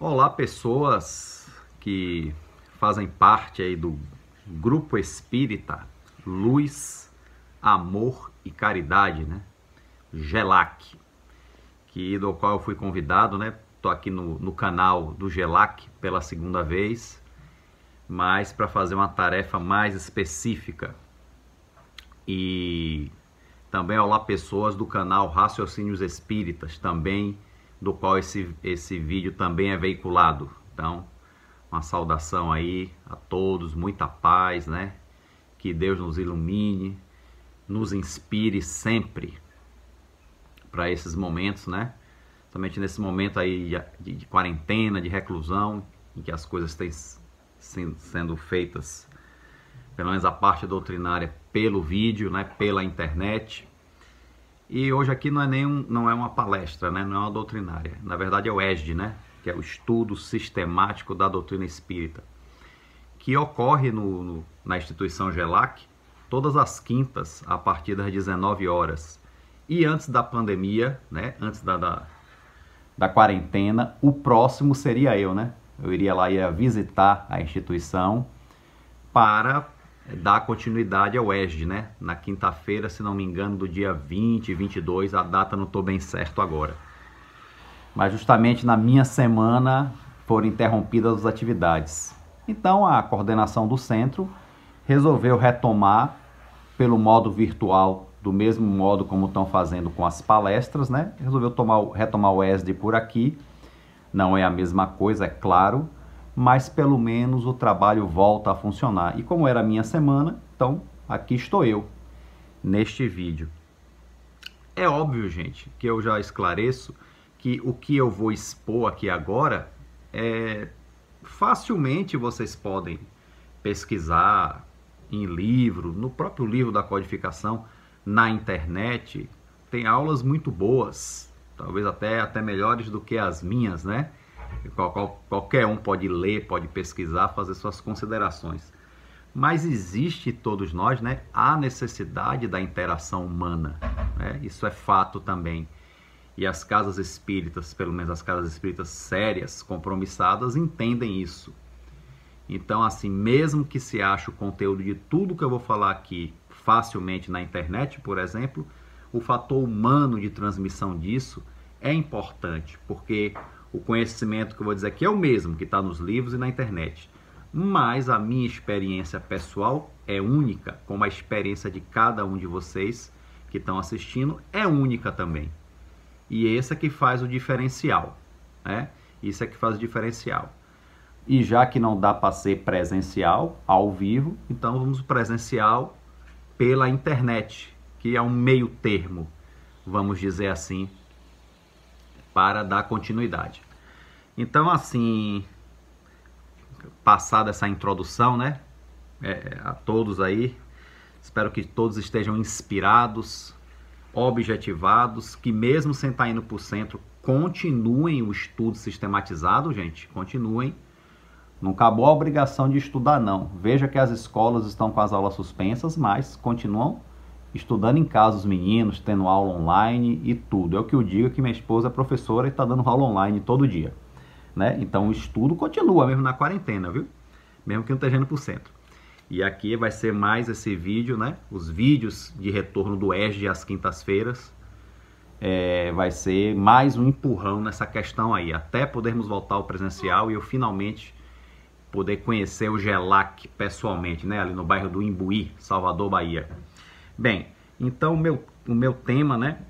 Olá, pessoas que fazem parte aí do Grupo Espírita Luz, Amor e Caridade, né? GELAC, do qual eu fui convidado, né? Tô aqui no canal do GELAC pela segunda vez, mas para fazer uma tarefa mais específica. E também olá, pessoas do canal Raciocínios Espíritas, também do qual esse vídeo também é veiculado. Então, uma saudação aí a todos, muita paz, né? Que Deus nos ilumine, nos inspire sempre para esses momentos, né? Somente nesse momento aí de quarentena, de reclusão, em que as coisas têm sendo feitas, pelo menos a parte doutrinária, pelo vídeo, né? Pela internet. E hoje aqui não é uma palestra, né? Não é uma doutrinária. Na verdade é o ESD, né? Que é o Estudo Sistemático da Doutrina Espírita, que ocorre na instituição GELAC todas as quintas a partir das 19 horas. E antes da pandemia, né? Antes da quarentena, o próximo seria eu, né? Eu ia visitar a instituição para dar continuidade ao ESD, né? Na quinta-feira, se não me engano, do dia 20, 22, a data não estou bem certo agora. Mas justamente na minha semana foram interrompidas as atividades. Então a coordenação do centro resolveu retomar pelo modo virtual, do mesmo modo como estão fazendo com as palestras, né? Resolveu retomar o ESD por aqui. Não é a mesma coisa, é claro, mas pelo menos o trabalho volta a funcionar. E como era a minha semana, então aqui estou eu, neste vídeo. É óbvio, gente, que eu já esclareço que o que eu vou expor aqui agora, facilmente vocês podem pesquisar em livro, no próprio livro da codificação, na internet. Tem aulas muito boas, talvez até melhores do que as minhas, né? Qualquer um pode ler, pode pesquisar, fazer suas considerações. Mas existe todos nós, né, a necessidade da interação humana, né? Isso é fato também. E as casas espíritas, pelo menos as casas espíritas sérias, compromissadas, entendem isso. Então, assim, mesmo que se ache o conteúdo de tudo que eu vou falar aqui facilmente na internet, por exemplo, o fator humano de transmissão disso é importante, porque o conhecimento que eu vou dizer aqui é o mesmo que está nos livros e na internet. Mas a minha experiência pessoal é única, como a experiência de cada um de vocês que estão assistindo é única também. E esse é que faz o diferencial, né? Isso é que faz o diferencial. E já que não dá para ser presencial, ao vivo, então vamos presencial pela internet, que é um meio termo, vamos dizer assim, para dar continuidade. Então, assim, passada essa introdução, né, a todos aí, espero que todos estejam inspirados, objetivados, que mesmo sem estar indo para o centro, continuem o estudo sistematizado, gente, continuem. Não acabou a obrigação de estudar, não. Veja que as escolas estão com as aulas suspensas, mas continuam estudando em casa os meninos, tendo aula online e tudo. É o que eu digo, que minha esposa é professora e está dando aula online todo dia, né? Então o estudo continua mesmo na quarentena, viu? Mesmo que não esteja indo para o centro. E aqui vai ser mais esse vídeo, né? Os vídeos de retorno do ESD às quintas-feiras. Vai ser mais um empurrão nessa questão aí, até podermos voltar ao presencial e eu finalmente poder conhecer o GELAC pessoalmente, né? Ali no bairro do Imbuí, Salvador, Bahia. Bem, então o meu tema, né,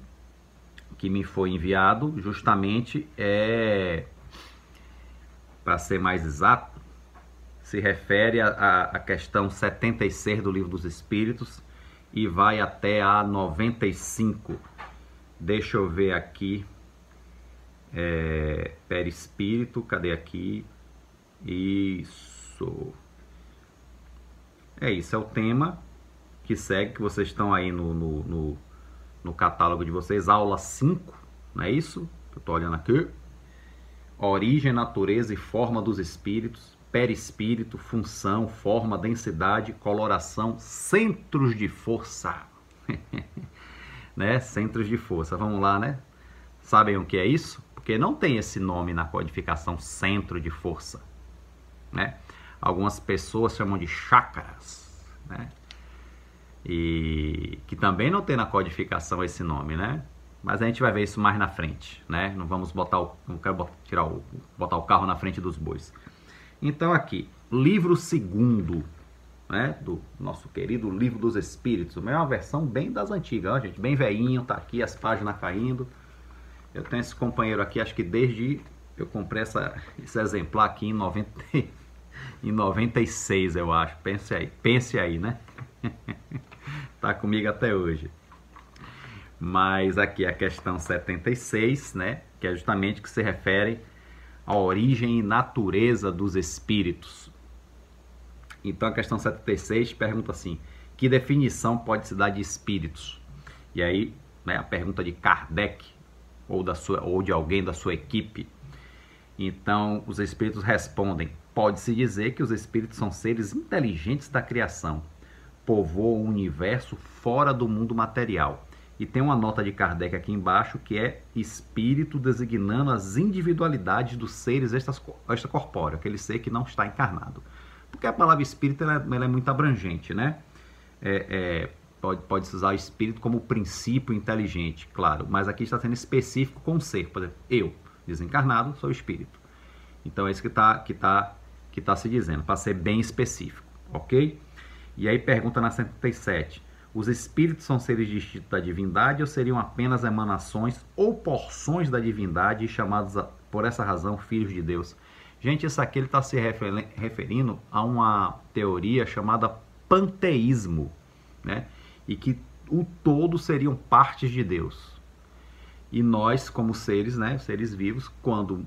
que me foi enviado justamente para ser mais exato, se refere à questão 76 do Livro dos Espíritos e vai até a 95. Deixa eu ver aqui. Perispírito, cadê aqui? Isso. Isso é o tema que segue, que vocês estão aí no catálogo de vocês, aula 5, não é isso? Eu estou olhando aqui. Origem, natureza e forma dos espíritos, perispírito, função, forma, densidade, coloração, centros de força. Né? Centros de força. Vamos lá, né? Sabem o que é isso? Porque não tem esse nome na codificação centro de força, né? Algumas pessoas chamam de chakras, né? E que também não tem na codificação esse nome, né? Mas a gente vai ver isso mais na frente, né? Não vamos botar não quero botar o carro na frente dos bois. Então aqui, livro segundo, né, do nosso querido Livro dos Espíritos. É uma versão bem das antigas, ó, gente, bem velhinho, tá aqui as páginas caindo. Eu tenho esse companheiro aqui, acho que desde eu comprei esse exemplar aqui em 96, eu acho. Pense aí, né? Tá comigo até hoje. Mas aqui a questão 76, né, que é justamente que se refere à origem e natureza dos espíritos. Então a questão 76 pergunta assim: que definição pode se dar de espíritos? E aí, né, a pergunta de Kardec ou de alguém da sua equipe. Então os espíritos respondem: pode-se dizer que os espíritos são seres inteligentes da criação, povoam o universo fora do mundo material. E tem uma nota de Kardec aqui embaixo que é espírito designando as individualidades dos seres extracorpóreos, aquele ser que não está encarnado. Porque a palavra espírito ela é muito abrangente, né? Pode-se usar o espírito como princípio inteligente, claro, mas aqui está sendo específico com o ser. Por exemplo, eu, desencarnado, sou espírito. Então é isso que tá se dizendo, para ser bem específico, ok? E aí pergunta na 77, os espíritos são seres distintos da divindade ou seriam apenas emanações ou porções da divindade chamados, por essa razão, filhos de Deus? Gente, isso aqui ele está se referindo a uma teoria chamada panteísmo, né? E que o todo seriam partes de Deus. E nós, como seres, né, seres vivos, quando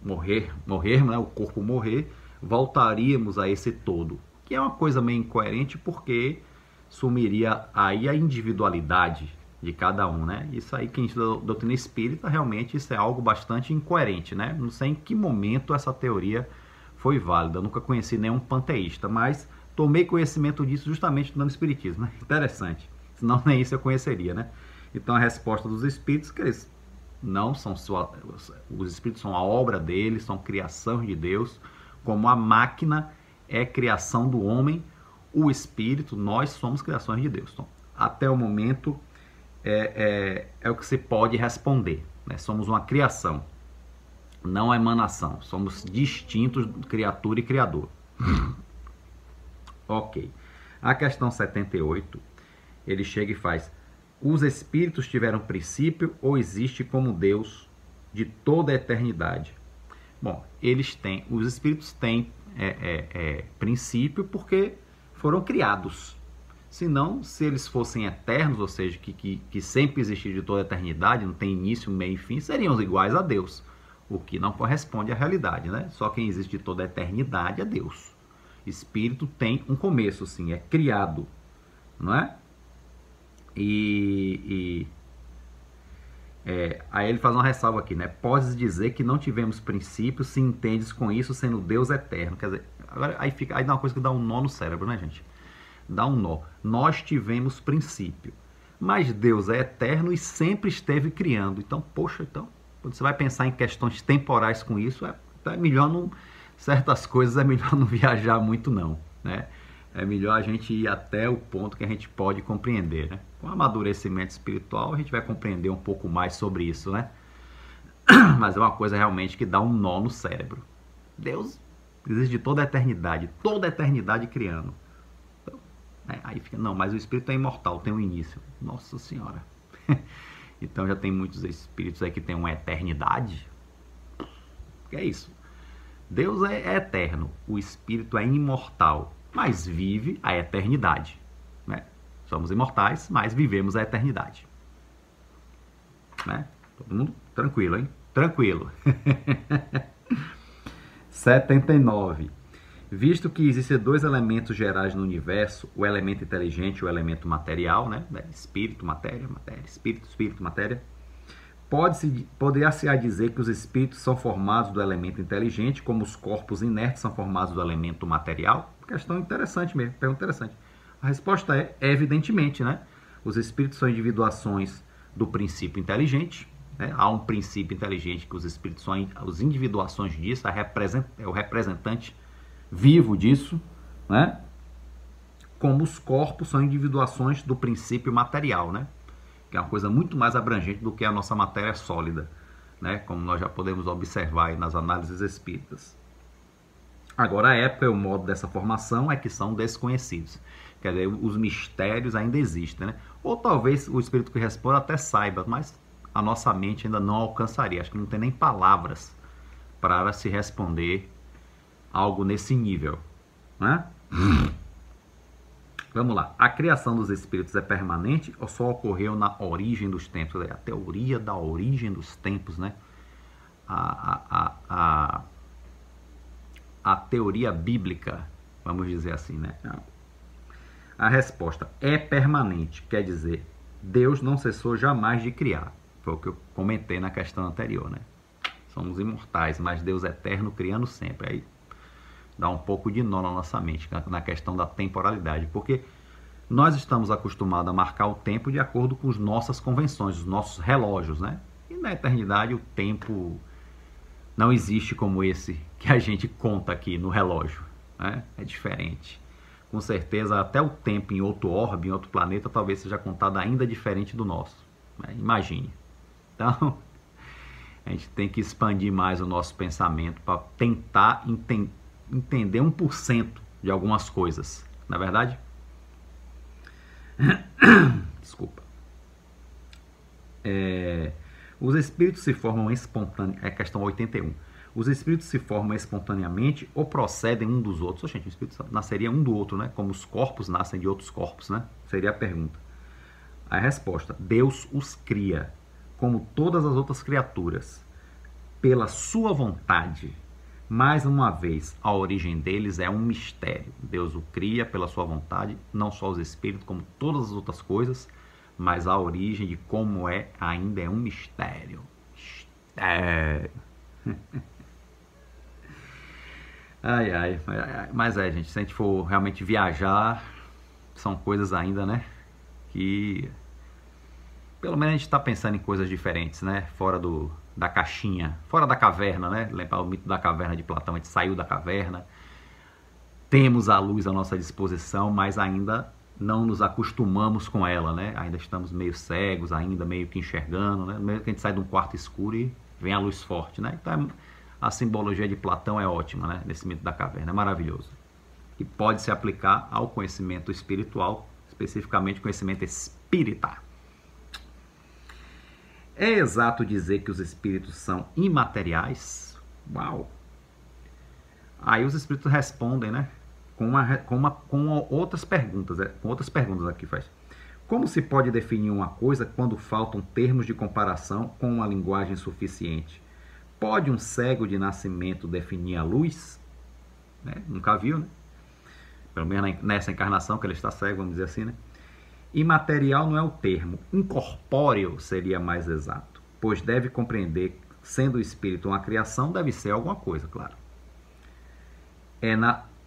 morrermos, né, o corpo morrer, voltaríamos a esse todo. Que é uma coisa meio incoerente porque sumiria aí a individualidade de cada um, né? Isso aí, quem estuda doutrina espírita, realmente isso é algo bastante incoerente, né? Não sei em que momento essa teoria foi válida. Eu nunca conheci nenhum panteísta, mas tomei conhecimento disso justamente estudando espiritismo, né? Interessante. Senão nem isso eu conheceria, né? Então a resposta dos espíritos é que eles não são os espíritos são a obra deles, são criação de Deus, como a máquina é criação do homem, o espírito, nós somos criações de Deus. Então, até o momento é o que se pode responder, né? Somos uma criação, não emanação. Somos distintos, criatura e criador. Ok. A questão 78, ele chega e faz: os espíritos tiveram princípio ou existe como Deus de toda a eternidade? Bom, os espíritos têm princípio porque foram criados. Senão, se eles fossem eternos, ou seja, que sempre existiram de toda a eternidade, não tem início, meio e fim, seriam iguais a Deus. O que não corresponde à realidade, né? Só quem existe de toda a eternidade é Deus. Espírito tem um começo, sim, é criado, não é? Aí ele faz uma ressalva aqui, né? Podes dizer que não tivemos princípio se entendes com isso sendo Deus eterno. Quer dizer, agora aí dá uma coisa que dá um nó no cérebro, né, gente? Dá um nó. Nós tivemos princípio, mas Deus é eterno e sempre esteve criando. Então, poxa, quando você vai pensar em questões temporais com isso, é melhor não, certas coisas é melhor não viajar muito não, né? É melhor a gente ir até o ponto que a gente pode compreender, né? Com o amadurecimento espiritual, a gente vai compreender um pouco mais sobre isso, né? Mas é uma coisa realmente que dá um nó no cérebro. Deus existe de toda a eternidade criando. Então, aí fica, não, mas o espírito é imortal, tem um início. Nossa Senhora. Então já tem muitos espíritos aí que tem uma eternidade. Que é isso? Deus é eterno, o espírito é imortal, mas vive a eternidade, né? Somos imortais, mas vivemos a eternidade, né? Todo mundo tranquilo, hein? Tranquilo. 79. Visto que existem dois elementos gerais no universo, o elemento inteligente e o elemento material, né? Espírito, matéria, espírito, matéria. Poderia-se dizer que os espíritos são formados do elemento inteligente, como os corpos inertes são formados do elemento material? Questão interessante mesmo, pergunta interessante. A resposta é evidentemente, né? Os espíritos são individuações do princípio inteligente, né? Há um princípio inteligente que os espíritos são as individuações disso, é o representante vivo disso, né? Como os corpos são individuações do princípio material, né? Que é uma coisa muito mais abrangente do que a nossa matéria sólida, né? Como nós já podemos observar aí nas análises espíritas. Agora, a época e o modo dessa formação é que são desconhecidos. Quer dizer, os mistérios ainda existem, né? Ou talvez o espírito que responde até saiba, mas a nossa mente ainda não alcançaria. Acho que não tem nem palavras para se responder algo nesse nível, né? Vamos lá. A criação dos espíritos é permanente ou só ocorreu na origem dos tempos? A teoria da origem dos tempos, né? A teoria bíblica, vamos dizer assim, né? A resposta é permanente, quer dizer, Deus não cessou jamais de criar. Foi o que eu comentei na questão anterior, né? Somos imortais, mas Deus é eterno, criando sempre. Aí dá um pouco de nó na nossa mente, na questão da temporalidade, porque nós estamos acostumados a marcar o tempo de acordo com as nossas convenções, os nossos relógios, né? E na eternidade o tempo não existe como esse que a gente conta aqui no relógio, né? É diferente. Com certeza até o tempo em outro orbe, em outro planeta, talvez seja contado ainda diferente do nosso, né? Imagine. Então, a gente tem que expandir mais o nosso pensamento para tentar entender 1% de algumas coisas, não é verdade? Desculpa. Os espíritos se formam espontaneamente. É questão 81. Os espíritos se formam espontaneamente ou procedem um dos outros? Gente, o espírito nasceria um do outro, né? Como os corpos nascem de outros corpos, né? Seria a pergunta. A resposta: Deus os cria, como todas as outras criaturas, pela sua vontade. Mais uma vez, a origem deles é um mistério. Deus o cria pela sua vontade, não só os espíritos, como todas as outras coisas, mas a origem de como é ainda é um mistério. Mistério. Ai. Mas gente, se a gente for realmente viajar, são coisas ainda, né, que pelo menos a gente está pensando em coisas diferentes, né, fora da caixinha, fora da caverna, né? Lembrar o mito da caverna de Platão, a gente saiu da caverna, temos a luz à nossa disposição, mas ainda não nos acostumamos com ela, né? Ainda estamos meio cegos, ainda meio que enxergando, né? Meio que a gente sai de um quarto escuro e vem a luz forte, né? Então a simbologia de Platão é ótima, né? Nesse mito da caverna, é maravilhoso. E pode se aplicar ao conhecimento espiritual, especificamente conhecimento espírita. É exato dizer que os espíritos são imateriais? Uau! Aí os espíritos respondem, né? Com outras perguntas. Com outras perguntas aqui faz. Como se pode definir uma coisa quando faltam termos de comparação com uma linguagem suficiente? Pode um cego de nascimento definir a luz? Né? Nunca viu, né? Pelo menos nessa encarnação que ele está cego, vamos dizer assim, né? Imaterial não é o termo, incorpóreo seria mais exato, pois deve compreender, sendo o espírito uma criação, deve ser alguma coisa, claro.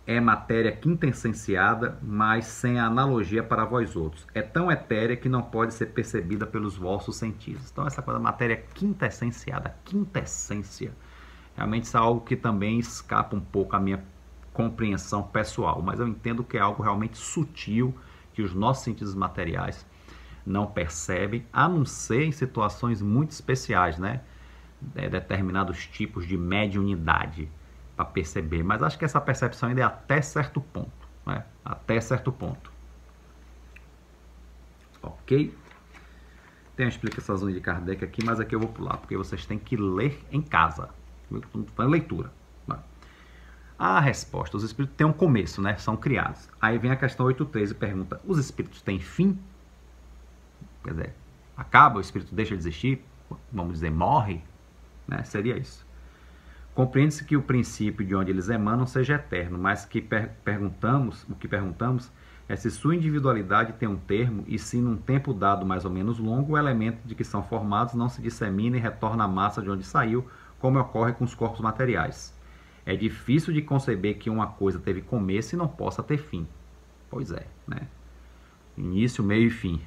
É matéria quintessenciada, mas sem analogia para vós outros. É tão etérea que não pode ser percebida pelos vossos sentidos. Então essa coisa da matéria quintessenciada, quintessência, realmente isso é algo que também escapa um pouco à minha compreensão pessoal, mas eu entendo que é algo realmente sutil, que os nossos sentidos materiais não percebem, a não ser em situações muito especiais, né? Determinados tipos de mediunidade para perceber. Mas acho que essa percepção ainda é até certo ponto, né? Até certo ponto. Ok? Tem uma explicação de Kardec aqui, mas aqui eu vou pular, porque vocês têm que ler em casa. Fazendo leitura. A resposta: os espíritos têm um começo, né? São criados. Aí vem a questão 8.3 e pergunta: os espíritos têm fim? Quer dizer, acaba, o espírito deixa de existir? Vamos dizer, morre? Né? Seria isso. Compreende-se que o princípio de onde eles emanam seja eterno, mas o que perguntamos é se sua individualidade tem um termo e se num tempo dado mais ou menos longo o elemento de que são formados não se dissemina e retorna à massa de onde saiu, como ocorre com os corpos materiais. É difícil de conceber que uma coisa teve começo e não possa ter fim. Pois é, né? Início, meio e fim.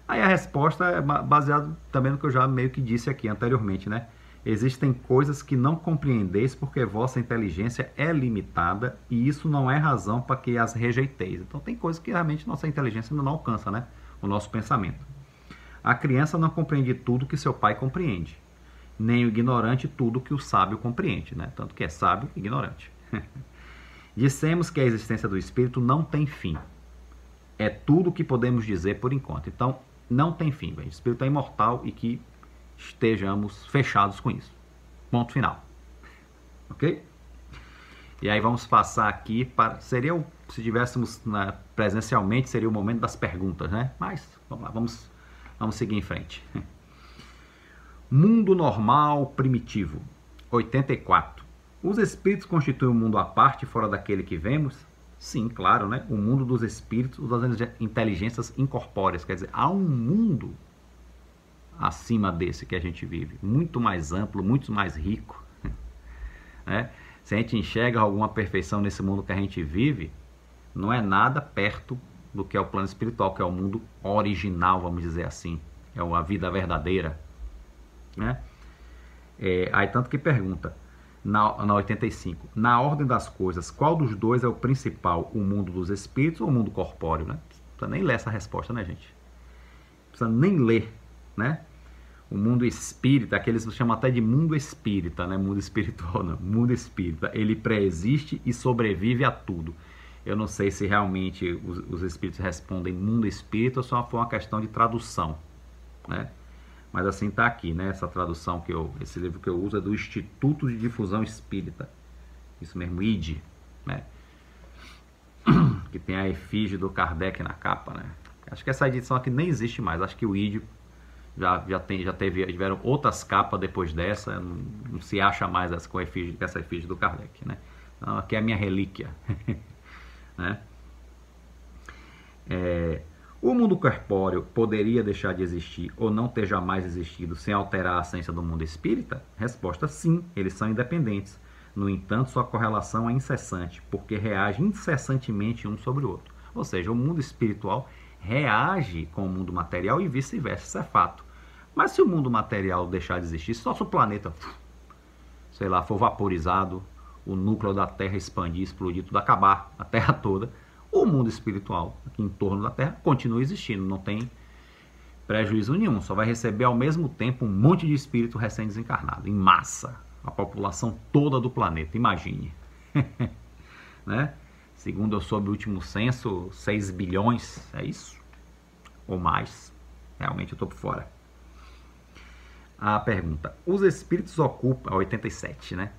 Aí a resposta é baseada também no que eu já meio que disse aqui anteriormente, né? Existem coisas que não compreendeis porque vossa inteligência é limitada e isso não é razão para que as rejeiteis. Então tem coisas que realmente nossa inteligência não alcança, né? O nosso pensamento. A criança não compreende tudo que seu pai compreende, nem o ignorante tudo que o sábio compreende, né? Tanto que é sábio e ignorante. Dissemos que a existência do espírito não tem fim. É tudo o que podemos dizer por enquanto. Então, não tem fim. O espírito é imortal e que estejamos fechados com isso. Ponto final. Ok? E aí vamos passar aqui para... Seria, se tivéssemos presencialmente, seria o momento das perguntas, né? Mas, vamos lá, vamos seguir em frente. Mundo normal primitivo. 84. Os espíritos constituem um mundo à parte, fora daquele que vemos? Sim, claro, né? O mundo dos espíritos, das inteligências incorpóreas. Quer dizer, há um mundo acima desse que a gente vive, muito mais amplo, muito mais rico, né? Se a gente enxerga alguma perfeição nesse mundo que a gente vive, não é nada perto do que é o plano espiritual, que é o mundo original, vamos dizer assim, é a vida verdadeira, né? Aí tanto que pergunta na 85, na ordem das coisas, qual dos dois é o principal, o mundo dos espíritos ou o mundo corpóreo, né? Não precisa nem ler essa resposta, né, gente? Não precisa nem ler, né? O mundo espírita, aqueles que chamam até de mundo espírita, né? Mundo espiritual não, mundo espírita, ele pré-existe e sobrevive a tudo. Eu não sei se realmente os espíritos respondem mundo espírita ou só foi uma questão de tradução, né? Mas assim está aqui, né? Essa tradução esse livro que eu uso é do Instituto de Difusão Espírita. Isso mesmo, ID, né? Que tem a efígie do Kardec na capa, né? Acho que essa edição aqui nem existe mais. Acho que o ID tiveram outras capas depois dessa. Não se acha mais essa efígie do Kardec, né? Então, aqui é a minha relíquia, né? O mundo corpóreo poderia deixar de existir ou não ter jamais existido sem alterar a essência do mundo espírita? Resposta: sim, eles são independentes. No entanto, sua correlação é incessante, porque reage incessantemente um sobre o outro. Ou seja, o mundo espiritual reage com o mundo material e vice-versa, isso é fato. Mas se o mundo material deixar de existir, se nosso planeta, sei lá, for vaporizado, o núcleo da Terra expandir, explodir, tudo acabar, a Terra toda, o mundo espiritual aqui em torno da Terra continua existindo, não tem prejuízo nenhum, só vai receber ao mesmo tempo um monte de espírito recém-desencarnado, em massa, a população toda do planeta, imagine. Né? Segundo eu soube o último censo, 6 bilhões, é isso? Ou mais? Realmente eu estou por fora. A pergunta: os espíritos ocupam, 87, né?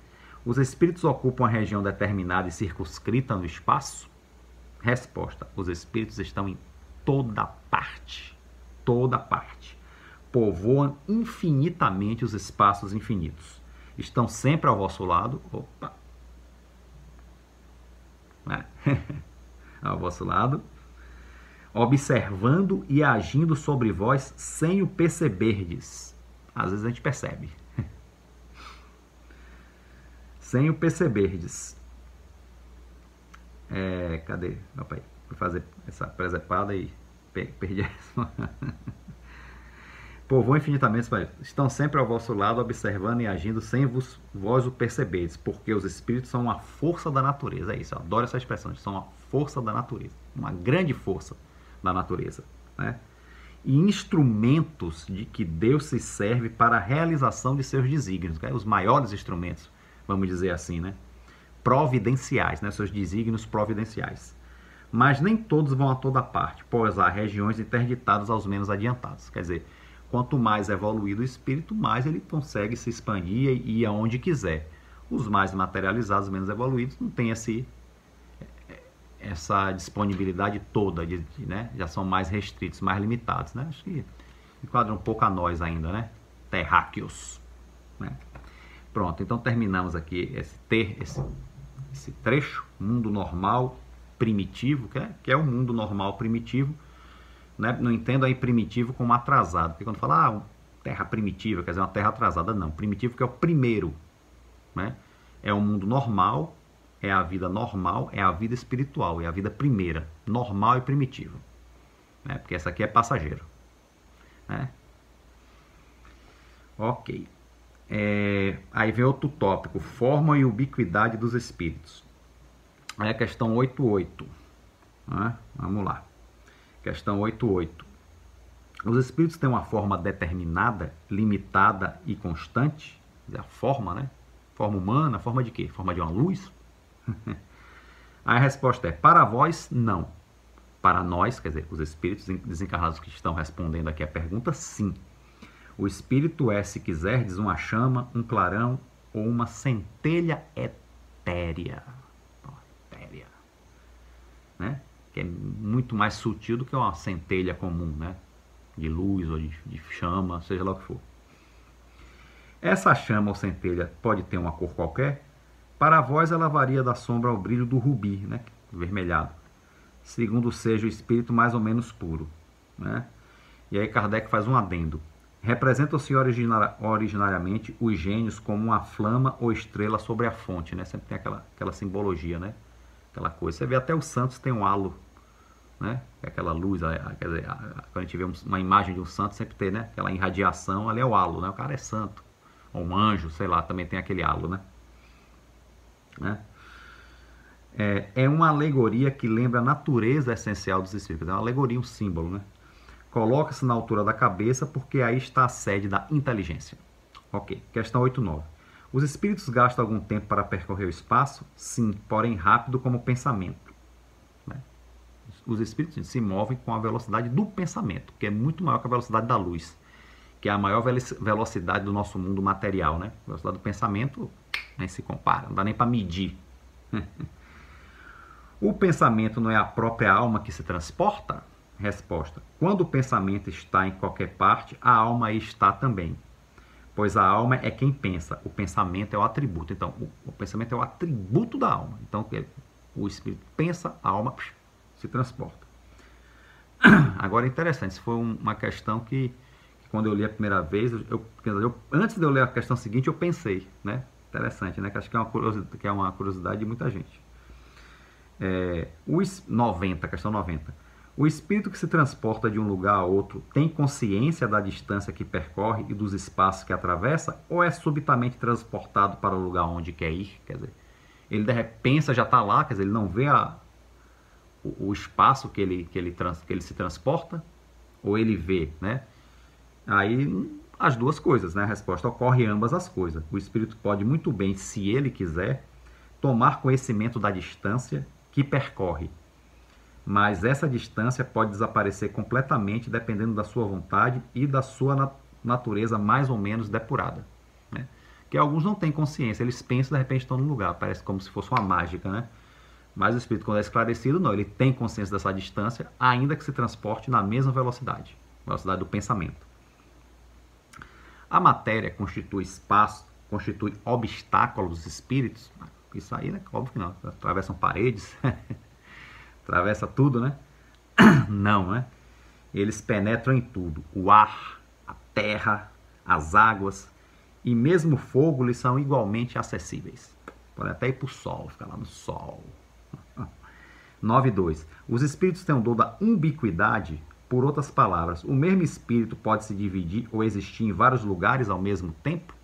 Os espíritos ocupam uma região determinada e circunscrita no espaço? Resposta: os espíritos estão em toda parte. Toda parte. Povoam infinitamente os espaços infinitos. Estão sempre ao vosso lado. Opa! Ao vosso lado. Observando e agindo sobre vós sem o perceberdes. Às vezes a gente percebe. Sem o perceberdes. Cadê? Opa aí. Fui fazer essa presepada e perdi essa. Povoam infinitamente, estão sempre ao vosso lado, observando e agindo sem vós o perceberes, porque os espíritos são uma força da natureza. É isso, eu adoro essa expressão, são uma força da natureza, uma grande força da natureza, né? E instrumentos de que Deus se serve para a realização de seus desígnios, né? Os maiores instrumentos, vamos dizer assim, né? Providenciais, né? Seus desígnios providenciais. Mas nem todos vão a toda parte, pois há regiões interditadas aos menos adiantados. Quer dizer, quanto mais evoluído o espírito, mais ele consegue se expandir e ir aonde quiser. Os mais materializados, menos evoluídos, não têm essa disponibilidade toda, né? Já são mais restritos, mais limitados, né? Acho que enquadra um pouco a nós ainda, né? Terráqueos, né? Pronto, então terminamos aqui esse trecho, mundo normal primitivo, que é o mundo normal primitivo, né? Não entendo aí primitivo como atrasado, porque quando fala terra primitiva, quer dizer uma terra atrasada, não, primitivo que é o primeiro, né? É o mundo normal, é a vida normal, é a vida espiritual, é a vida primeira, normal e primitivo, né? Porque essa aqui é passageiro, né? Ok. Aí vem outro tópico, forma e ubiquidade dos espíritos. Aí a questão 88, né? Vamos lá. Questão 88. Os espíritos têm uma forma determinada, limitada e constante? A forma, né? Forma humana, forma de quê? Forma de uma luz? Aí a resposta é, para vós, não. Para nós, quer dizer, os espíritos desencarnados que estão respondendo aqui a pergunta, sim. O espírito é, se quiserdes, uma chama, um clarão ou uma centelha etérea. Etérea. Né? Que é muito mais sutil do que uma centelha comum, né? De luz ou de chama, seja lá o que for. Essa chama ou centelha pode ter uma cor qualquer? Para vós ela varia da sombra ao brilho do rubi, né? Vermelhado, segundo seja o espírito mais ou menos puro, né? E aí Kardec faz um adendo. Representam-se originariamente os gênios como uma flama ou estrela sobre a fonte, né? Sempre tem aquela simbologia, né? Aquela coisa. Você vê até os santos tem um halo, né? Aquela luz, quer dizer, quando a gente vê uma imagem de um santo, sempre tem, né? Aquela irradiação, ali é o halo, né? O cara é santo. Ou um anjo, sei lá, também tem aquele halo, né? É uma alegoria que lembra a natureza essencial dos espíritos. É uma alegoria, um símbolo, né? Coloca-se na altura da cabeça porque aí está a sede da inteligência. Ok, questão 89. Os espíritos gastam algum tempo para percorrer o espaço? Sim, porém rápido como o pensamento. Né? Os espíritos se movem com a velocidade do pensamento, que é muito maior que a velocidade da luz, que é a maior velocidade do nosso mundo material, né? A velocidade do pensamento nem se compara, não dá nem para medir. O pensamento não é a própria alma que se transporta? Resposta. Quando o pensamento está em qualquer parte, a alma aí está também. Pois a alma é quem pensa, o pensamento é o atributo. Então, o pensamento é o atributo da alma. Então, o espírito pensa, a alma se transporta. Agora, interessante, isso foi uma questão que quando eu li a primeira vez, antes de eu ler a questão seguinte, eu pensei, né? Interessante, né? Que acho que é uma curiosidade de muita gente. Questão 90. O espírito que se transporta de um lugar a outro tem consciência da distância que percorre e dos espaços que atravessa, ou é subitamente transportado para o lugar onde quer ir? Quer dizer, ele de repente pensa, já está lá, quer dizer, ele não vê o espaço que ele se transporta, ou ele vê, né? Aí, as duas coisas, né? A resposta ocorre ambas as coisas. O espírito pode muito bem, se ele quiser, tomar conhecimento da distância que percorre. Mas essa distância pode desaparecer completamente dependendo da sua vontade e da sua natureza mais ou menos depurada. Né? Que alguns não têm consciência, eles pensam de repente estão no lugar, parece como se fosse uma mágica, né? Mas o espírito, quando é esclarecido, não, ele tem consciência dessa distância, ainda que se transporte na mesma velocidade do pensamento. A matéria constitui espaço, constitui obstáculo dos espíritos? Isso aí, né? Óbvio que não. Atravessam paredes, atravessa tudo, né? Não, né? Eles penetram em tudo. O ar, a terra, as águas e mesmo o fogo lhes são igualmente acessíveis. Pode até ir para o sol, ficar lá no sol. 9.2. Os espíritos têm o dom da ubiquidade. Por outras palavras, o mesmo espírito pode se dividir ou existir em vários lugares ao mesmo tempo?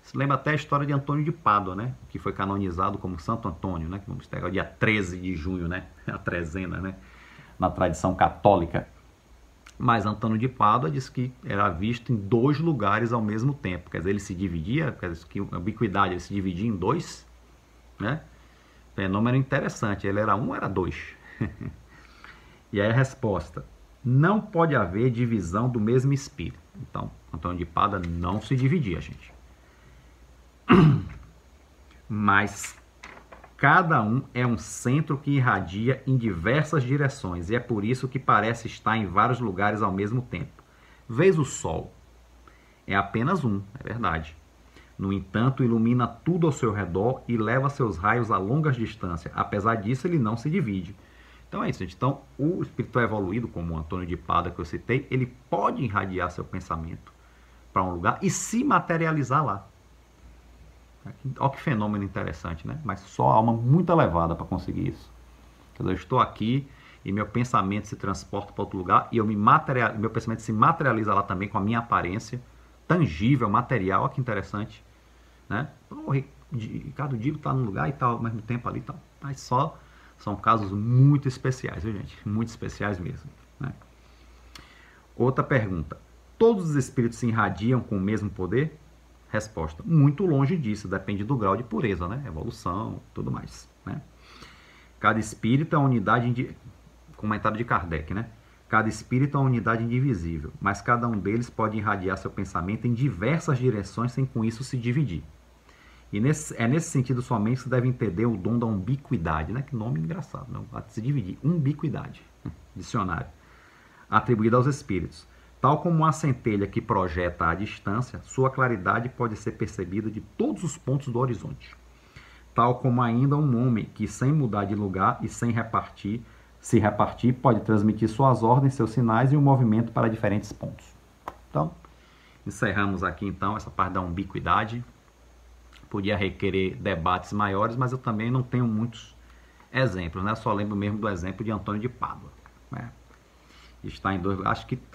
Isso lembra até a história de Antônio de Pádua, né? Que foi canonizado como Santo Antônio, né? Que vamos pegar o dia 13 de junho, né? A trezena, né? Na tradição católica. Mas Antônio de Pádua diz que era visto em 2 lugares ao mesmo tempo. Quer dizer, ele se dividia, quer dizer, que a ubiquidade ele se dividia em 2, né? Fenômeno interessante. Ele era 1, era 2. E aí a resposta: não pode haver divisão do mesmo espírito. Então, Antônio de Pádua não se dividia, gente. Mas cada um é um centro que irradia em diversas direções, e é por isso que parece estar em vários lugares ao mesmo tempo. Vês o Sol? É apenas um, é verdade. No entanto, ilumina tudo ao seu redor e leva seus raios a longas distâncias. Apesar disso, ele não se divide. Então é isso, gente. Então, o espiritual evoluído, como o Antônio de Pádua que eu citei, ele pode irradiar seu pensamento para um lugar e se materializar lá. Olha que fenômeno interessante, né? Mas só a alma muito elevada para conseguir isso. Quer dizer, eu estou aqui e meu pensamento se transporta para outro lugar e meu pensamento se materializa lá também com a minha aparência tangível, material. Olha que interessante, né? O Ricardo Divo está num lugar e tal, ao mesmo tempo ali e tal. Mas são casos muito especiais, viu, gente? Muito especiais mesmo, né? Outra pergunta. Todos os espíritos se irradiam com o mesmo poder? Resposta. Muito longe disso, depende do grau de pureza, né? Evolução, tudo mais, né? Cada espírito é uma unidade, comentário de Kardec, né? Cada espírito é uma unidade indivisível, mas cada um deles pode irradiar seu pensamento em diversas direções sem com isso se dividir. E nesse sentido somente se deve entender o dom da umbiquidade, né? Que nome engraçado, não? Se dividir, umbiquidade, dicionário, atribuída aos espíritos. Tal como uma centelha que projeta à distância, sua claridade pode ser percebida de todos os pontos do horizonte. Tal como ainda um homem que, sem mudar de lugar e sem se repartir, pode transmitir suas ordens, seus sinais e um movimento para diferentes pontos. Então, encerramos aqui então essa parte da umbiquidade. Podia requerer debates maiores, mas eu também não tenho muitos exemplos, né? Só lembro mesmo do exemplo de Antônio de Pádua, né? Está em dois.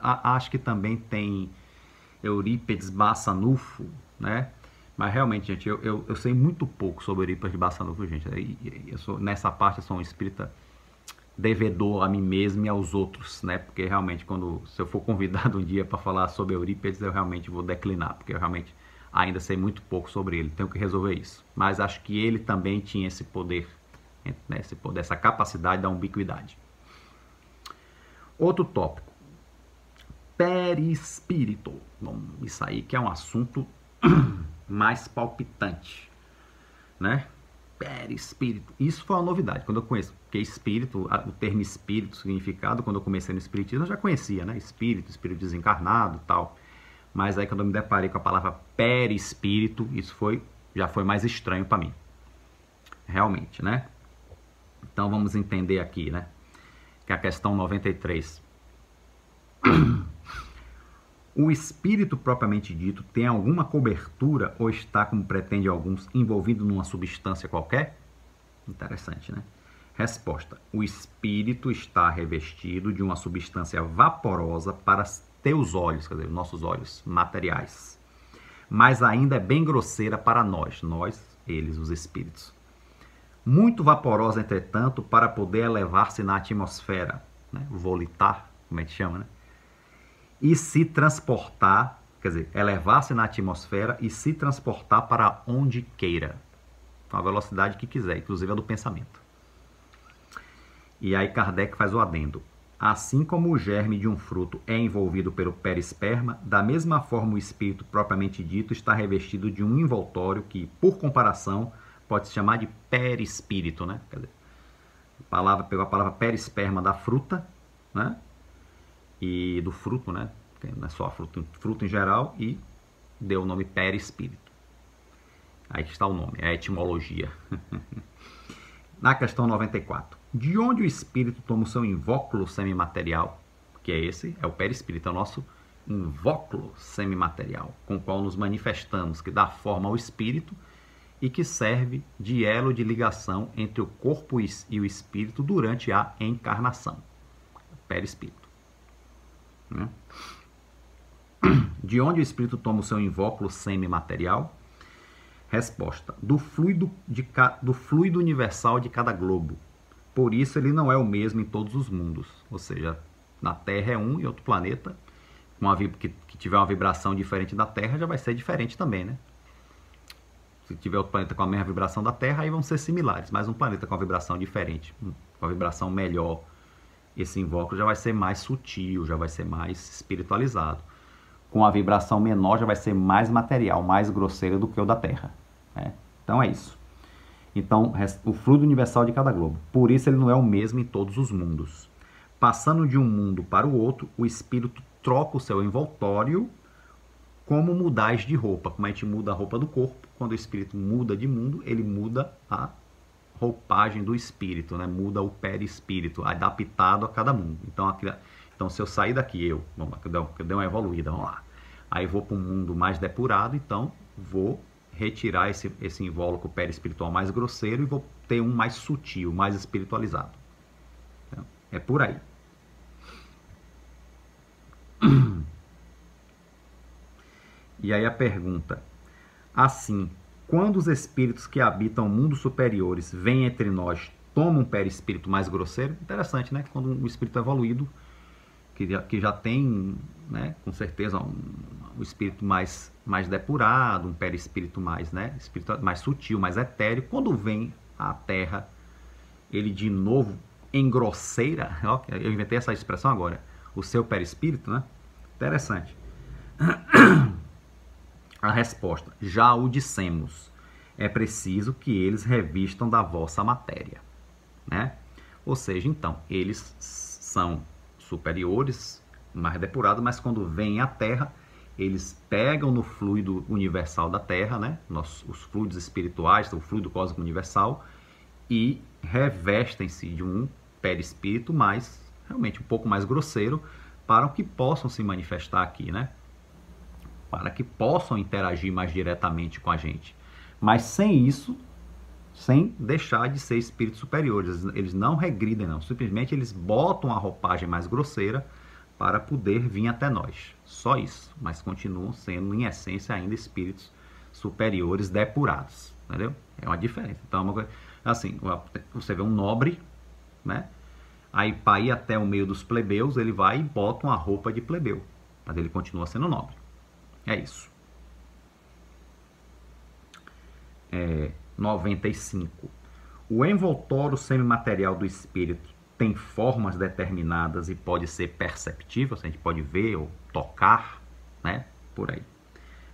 Acho que também tem Eurípides Bassanufo, né? Mas realmente, gente, eu sei muito pouco sobre Eurípides Bassanufo, gente. Nessa parte eu sou um espírita devedor a mim mesmo e aos outros, né? Porque realmente, se eu for convidado um dia para falar sobre Eurípides, eu realmente vou declinar, porque eu realmente ainda sei muito pouco sobre ele. Tenho que resolver isso. Mas acho que ele também tinha esse poder, né? Essa capacidade da ubiquidade. Outro tópico, perispírito. Bom, isso aí que é um assunto mais palpitante, né? Perispírito. Isso foi uma novidade quando eu conheço, porque espírito, o termo espírito, significado, quando eu comecei no espiritismo eu já conhecia, né? Espírito desencarnado, tal. Mas aí quando eu me deparei com a palavra perispírito, já foi mais estranho para mim. Realmente, né? Então vamos entender aqui, né? Que é a questão 93. O espírito propriamente dito tem alguma cobertura ou está, como pretende alguns, envolvido numa substância qualquer? Interessante, né? Resposta. O espírito está revestido de uma substância vaporosa para teus olhos, quer dizer, nossos olhos materiais. Mas ainda é bem grosseira para nós, eles, os espíritos. Muito vaporosa, entretanto, para poder elevar-se na atmosfera, né? Volitar, como é que chama, né? E se transportar, quer dizer, elevar-se na atmosfera e se transportar para onde queira, com a velocidade que quiser, inclusive a do pensamento. E aí Kardec faz o adendo. Assim como o germe de um fruto é envolvido pelo perisperma, da mesma forma o espírito propriamente dito está revestido de um envoltório que, por comparação, pode se chamar de perispírito, né? Quer dizer, pegou a palavra perisperma da fruta, né? E do fruto, né? Não é só fruto em geral, e deu o nome perispírito. Aí que está o nome, é a etimologia. Na questão 94. De onde o espírito toma o seu invóculo semimaterial? Que é o perispírito, é o nosso invóculo semimaterial, com o qual nos manifestamos, que dá forma ao espírito e que serve de elo de ligação entre o corpo e o espírito durante a encarnação. Perispírito. Né? De onde o espírito toma o seu invóculo semimaterial? Resposta. Do fluido universal de cada globo. Por isso ele não é o mesmo em todos os mundos. Ou seja, na Terra é um e outro planeta, que tiver uma vibração diferente da Terra, já vai ser diferente também, né? Se tiver outro planeta com a mesma vibração da Terra, aí vão ser similares. Mas um planeta com uma vibração diferente, com uma vibração melhor, esse invólucro já vai ser mais sutil, já vai ser mais espiritualizado. Com a vibração menor, já vai ser mais material, mais grosseiro do que o da Terra. Né? Então é isso. Então, o fluido universal de cada globo. Por isso ele não é o mesmo em todos os mundos. Passando de um mundo para o outro, o espírito troca o seu envoltório como mudais de roupa. Como a gente muda a roupa do corpo, quando o espírito muda de mundo, ele muda a roupagem do espírito, né? Muda o perispírito, adaptado a cada mundo. Então se eu sair daqui, eu dei uma evoluída, vamos lá. Aí vou para um mundo mais depurado, então vou retirar esse invólucro perispiritual mais grosseiro e vou ter um mais sutil, mais espiritualizado. Então, É por aí. E aí a pergunta, assim, quando os espíritos que habitam mundos superiores vêm entre nós, tomam um perispírito mais grosseiro? Interessante, né? Quando um espírito evoluído, que já tem, né, com certeza, um espírito mais depurado, um perispírito mais, né, espírito mais sutil, mais etéreo, quando vem à Terra, ele de novo engrosseira, ó, eu inventei essa expressão agora, o seu perispírito, né? Interessante. A resposta, já o dissemos, é preciso que eles revistam da vossa matéria, né? Ou seja, então, eles são superiores, mais depurados, mas quando vêm à Terra, eles pegam no fluido universal da Terra, né? Os fluidos espirituais, o fluido cósmico universal, e revestem-se de um perispírito mais, realmente um pouco mais grosseiro, para que possam se manifestar aqui, né? Para que possam interagir mais diretamente com a gente. Mas sem isso, sem deixar de ser espíritos superiores. Eles não regridem, não. Simplesmente eles botam a roupagem mais grosseira para poder vir até nós. Só isso. Mas continuam sendo, em essência, ainda espíritos superiores depurados. Entendeu? É uma diferença. Então, assim, você vê um nobre, né? Aí, para ir até o meio dos plebeus, ele vai e bota uma roupa de plebeu. Mas ele continua sendo nobre. É isso. 95. O envoltório semimaterial do espírito tem formas determinadas e pode ser perceptível, a gente pode ver ou tocar, né? Por aí.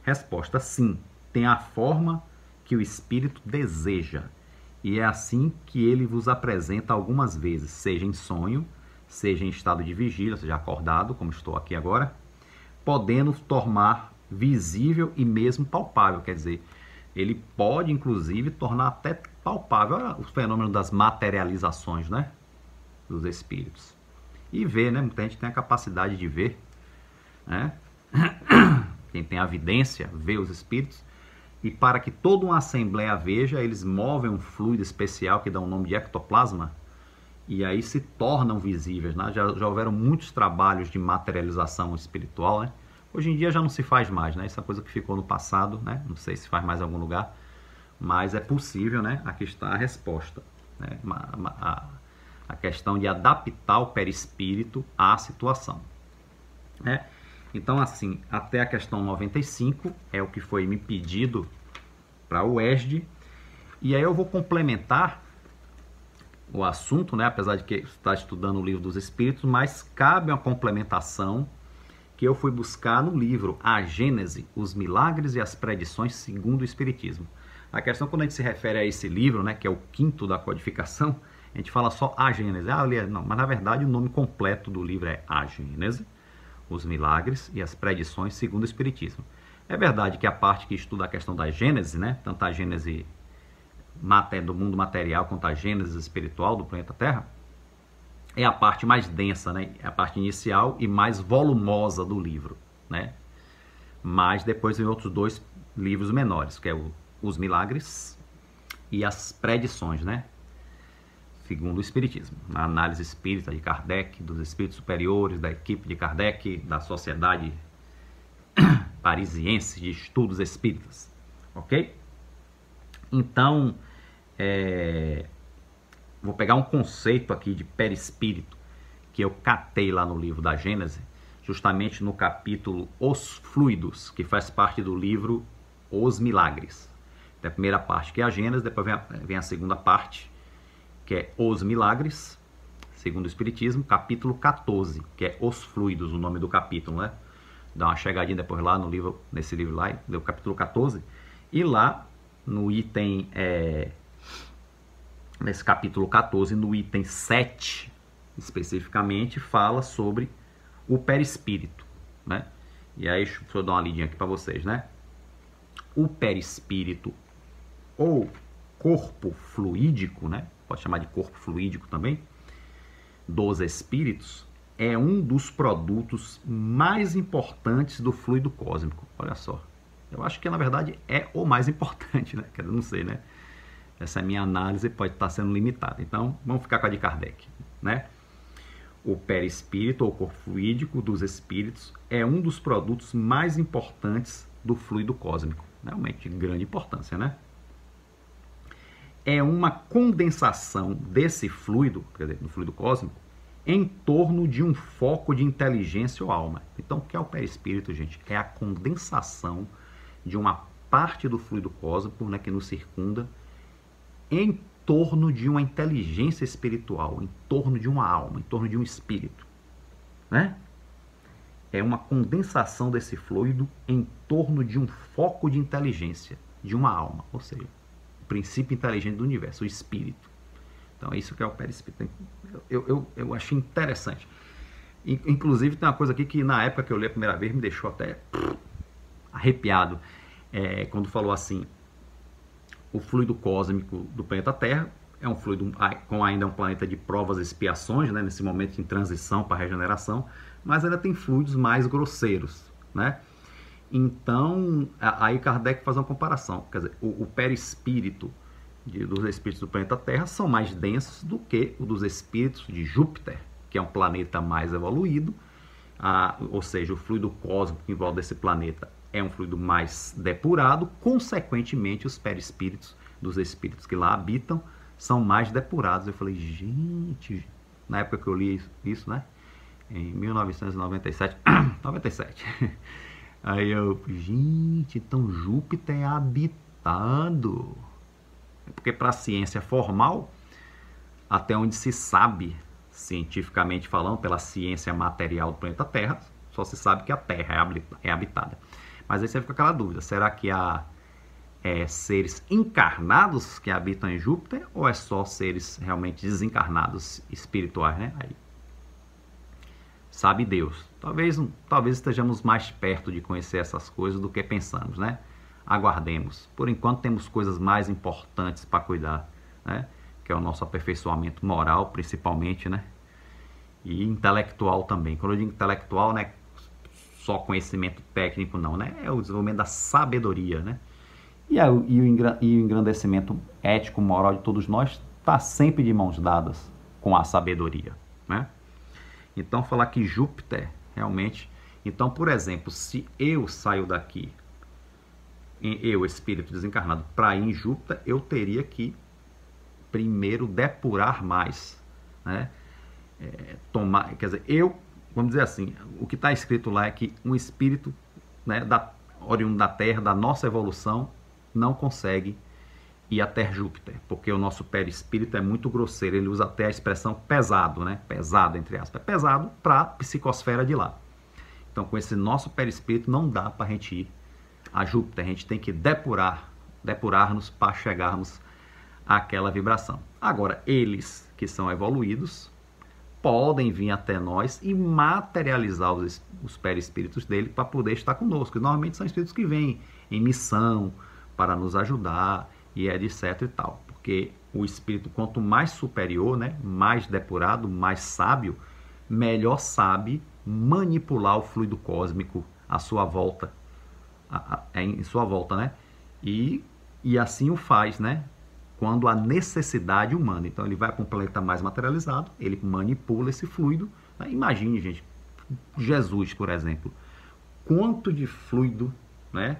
Resposta: sim. Tem a forma que o espírito deseja. E é assim que ele vos apresenta algumas vezes, seja em sonho, seja em estado de vigília, seja acordado, como estou aqui agora, podendo tornar visível e mesmo palpável, quer dizer, ele pode inclusive tornar até palpável. Olha o fenômeno das materializações, né, dos espíritos. E ver, né, muita gente tem a capacidade de ver, né, quem tem a vidência vê os espíritos, e para que toda uma assembleia veja, eles movem um fluido especial que dá o nome de ectoplasma, e aí se tornam visíveis, né? Já houveram muitos trabalhos de materialização espiritual, né? Hoje em dia já não se faz mais, né? Isso é uma coisa que ficou no passado, né? Não sei se faz mais em algum lugar, mas é possível, né? Aqui está a resposta, né? A questão de adaptar o perispírito à situação, né? Então, assim, até a questão 95 é o que foi me pedido para o ESD, e aí eu vou complementar o assunto, né? Apesar de que está estudando o livro dos Espíritos, mas cabe uma complementação que eu fui buscar no livro A Gênese, os Milagres e as Predições segundo o Espiritismo. A questão, quando a gente se refere a esse livro, né, que é o quinto da codificação, a gente fala só A Gênese. Não, mas na verdade o nome completo do livro é A Gênese, os Milagres e as Predições segundo o Espiritismo. É verdade que a parte que estuda a questão da Gênese, né, tanto a Gênese do mundo material quanto a Gênese espiritual do planeta Terra, é a parte mais densa, né? É a parte inicial e mais volumosa do livro, né? Mas depois vem outros dois livros menores, que é os Milagres e as Predições, né? Segundo o Espiritismo. A análise espírita de Kardec, dos espíritos superiores, da equipe de Kardec, da Sociedade Parisiense de Estudos Espíritas. Ok? Então, vou pegar um conceito aqui de perispírito que eu catei lá no livro da Gênese, justamente no capítulo Os Fluidos, que faz parte do livro Os Milagres. Tem a primeira parte, que é a Gênese, depois vem a segunda parte, que é Os Milagres, segundo o Espiritismo, capítulo 14, que é Os Fluidos, o nome do capítulo, né? Dá uma chegadinha depois lá no livro, nesse livro lá, do capítulo 14, e lá no item, nesse capítulo 14, no item 7, especificamente, fala sobre o perispírito, né? E aí, deixa eu dar uma lidinha aqui para vocês, né? O perispírito, ou corpo fluídico, né? Pode chamar de corpo fluídico também, dos espíritos, é um dos produtos mais importantes do fluido cósmico. Olha só. Eu acho que, na verdade, é o mais importante, né? Eu não sei, né? Essa é a minha análise, pode estar sendo limitada. Então, vamos ficar com a de Kardec, né? O perispírito, ou corpo fluídico dos espíritos, é um dos produtos mais importantes do fluido cósmico. Realmente, de grande importância, né? É uma condensação desse fluido, quer dizer, do fluido cósmico, em torno de um foco de inteligência ou alma. Então, o que é o perispírito, gente? É a condensação de uma parte do fluido cósmico, né, que nos circunda, em torno de uma inteligência espiritual, em torno de uma alma, em torno de um espírito, né? É uma condensação desse fluido em torno de um foco de inteligência, de uma alma, ou seja, o princípio inteligente do universo, o espírito. Então é isso que é o perispírito. Eu achei interessante. Inclusive tem uma coisa aqui que na época que eu li a primeira vez me deixou até arrepiado, quando falou assim: o fluido cósmico do planeta Terra é um fluido com ainda um planeta de provas e expiações, né, nesse momento em transição para regeneração, mas ainda tem fluidos mais grosseiros, né? Então, aí Kardec faz uma comparação, quer dizer, o perispírito dos espíritos do planeta Terra são mais densos do que o dos espíritos de Júpiter, que é um planeta mais evoluído, ou seja, o fluido cósmico em volta desse planeta é um fluido mais depurado, consequentemente os perispíritos dos espíritos que lá habitam são mais depurados. Eu falei, gente, na época que eu li isso, né, em 1997, 97, aí eu, gente, então Júpiter é habitado. Porque para a ciência formal, até onde se sabe, cientificamente falando, pela ciência material do planeta Terra, só se sabe que a Terra é habitada. Mas aí você fica com aquela dúvida, será que há seres encarnados que habitam em Júpiter, ou é só seres realmente desencarnados, espirituais, né? Aí, sabe Deus. Talvez estejamos mais perto de conhecer essas coisas do que pensamos, né? Aguardemos. Por enquanto temos coisas mais importantes para cuidar, né? Que é o nosso aperfeiçoamento moral, principalmente, né? E intelectual também. Quando eu digo intelectual, né? Só conhecimento técnico não, né? É o desenvolvimento da sabedoria, né? E o engrandecimento ético, moral de todos nós está sempre de mãos dadas com a sabedoria, né? Então, falar que Júpiter, realmente... Então, por exemplo, se eu saio daqui, eu, espírito desencarnado, para ir em Júpiter, eu teria que primeiro depurar mais, né? Quer dizer, vamos dizer assim, o que está escrito lá é que um espírito, né, oriundo da Terra, da nossa evolução, não consegue ir até Júpiter, porque o nosso perispírito é muito grosseiro, ele usa até a expressão pesado, né? Pesado, entre aspas, é pesado para a psicosfera de lá. Então, com esse nosso perispírito, não dá para a gente ir a Júpiter, a gente tem que depurar-nos para chegarmos àquela vibração. Agora, eles que são evoluídos podem vir até nós e materializar os perispíritos dele para poder estar conosco. E normalmente são espíritos que vêm em missão para nos ajudar e etc e tal. Porque o espírito, quanto mais superior, né, mais depurado, mais sábio, melhor sabe manipular o fluido cósmico à sua volta, em sua volta, né? E assim o faz, né? Quando há necessidade humana. Então ele vai para um planeta mais materializado, ele manipula esse fluido, né? Imagine, gente, Jesus, por exemplo, quanto de fluido, né,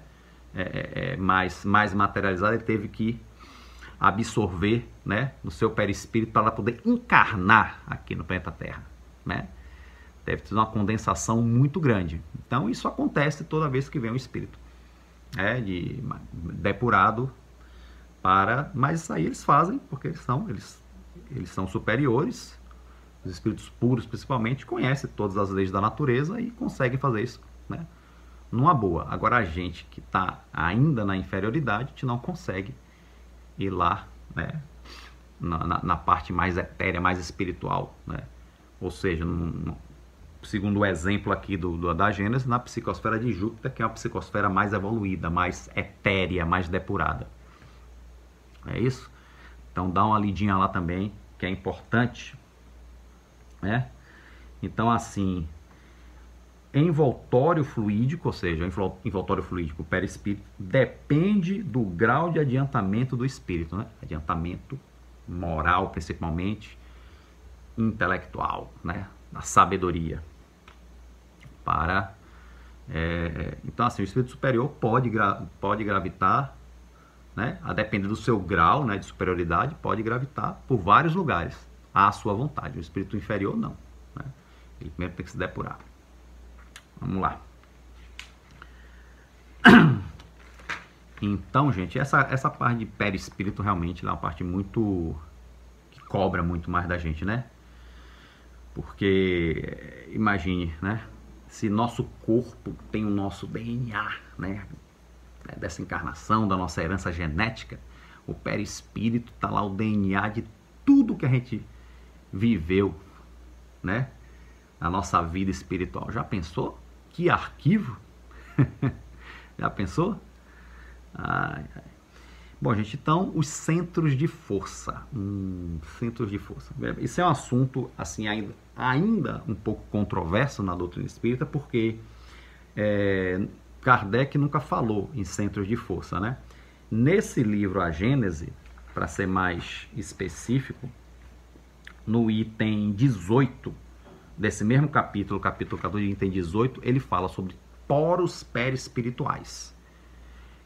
mais materializado ele teve que absorver, né, no seu perispírito para poder encarnar aqui no planeta Terra, né? Deve ter uma condensação muito grande. Então isso acontece toda vez que vem um espírito, depurado mas isso aí eles fazem porque eles são superiores. Os espíritos puros principalmente conhecem todas as leis da natureza e conseguem fazer isso, né, numa boa. Agora a gente que está ainda na inferioridade, a gente não consegue ir lá, né, na parte mais etérea, mais espiritual, né? Ou seja, segundo o exemplo aqui da Gênesis, na psicosfera de Júpiter, que é uma psicosfera mais evoluída, mais etérea, mais depurada. É isso? Então dá uma lidinha lá também, que é importante, né? Então, assim, envoltório fluídico, ou seja, envoltório fluídico, perispírito, depende do grau de adiantamento do espírito, né? Adiantamento moral, principalmente, intelectual, né? da sabedoria. Então, assim, o espírito superior pode gravitar, né, a depender do seu grau, né, de superioridade, pode gravitar por vários lugares à sua vontade. O espírito inferior, não. Né? Ele primeiro tem que se depurar. Vamos lá. Então, gente, essa parte de perispírito realmente é uma parte muito... que cobra muito mais da gente, né? Porque, imagine, né? Se nosso corpo tem o nosso DNA, né? Dessa encarnação, da nossa herança genética, o perispírito tá lá, o DNA de tudo que a gente viveu, né? Na nossa vida espiritual. Já pensou? Que arquivo? Já pensou? Ai, ai. Bom, gente, então, os centros de força. Centros de força. Esse é um assunto, assim, ainda um pouco controverso na doutrina espírita, porque Kardec nunca falou em centros de força, né? Nesse livro, A Gênese, para ser mais específico, no item 18 desse mesmo capítulo 14, item 18, ele fala sobre poros perispirituais,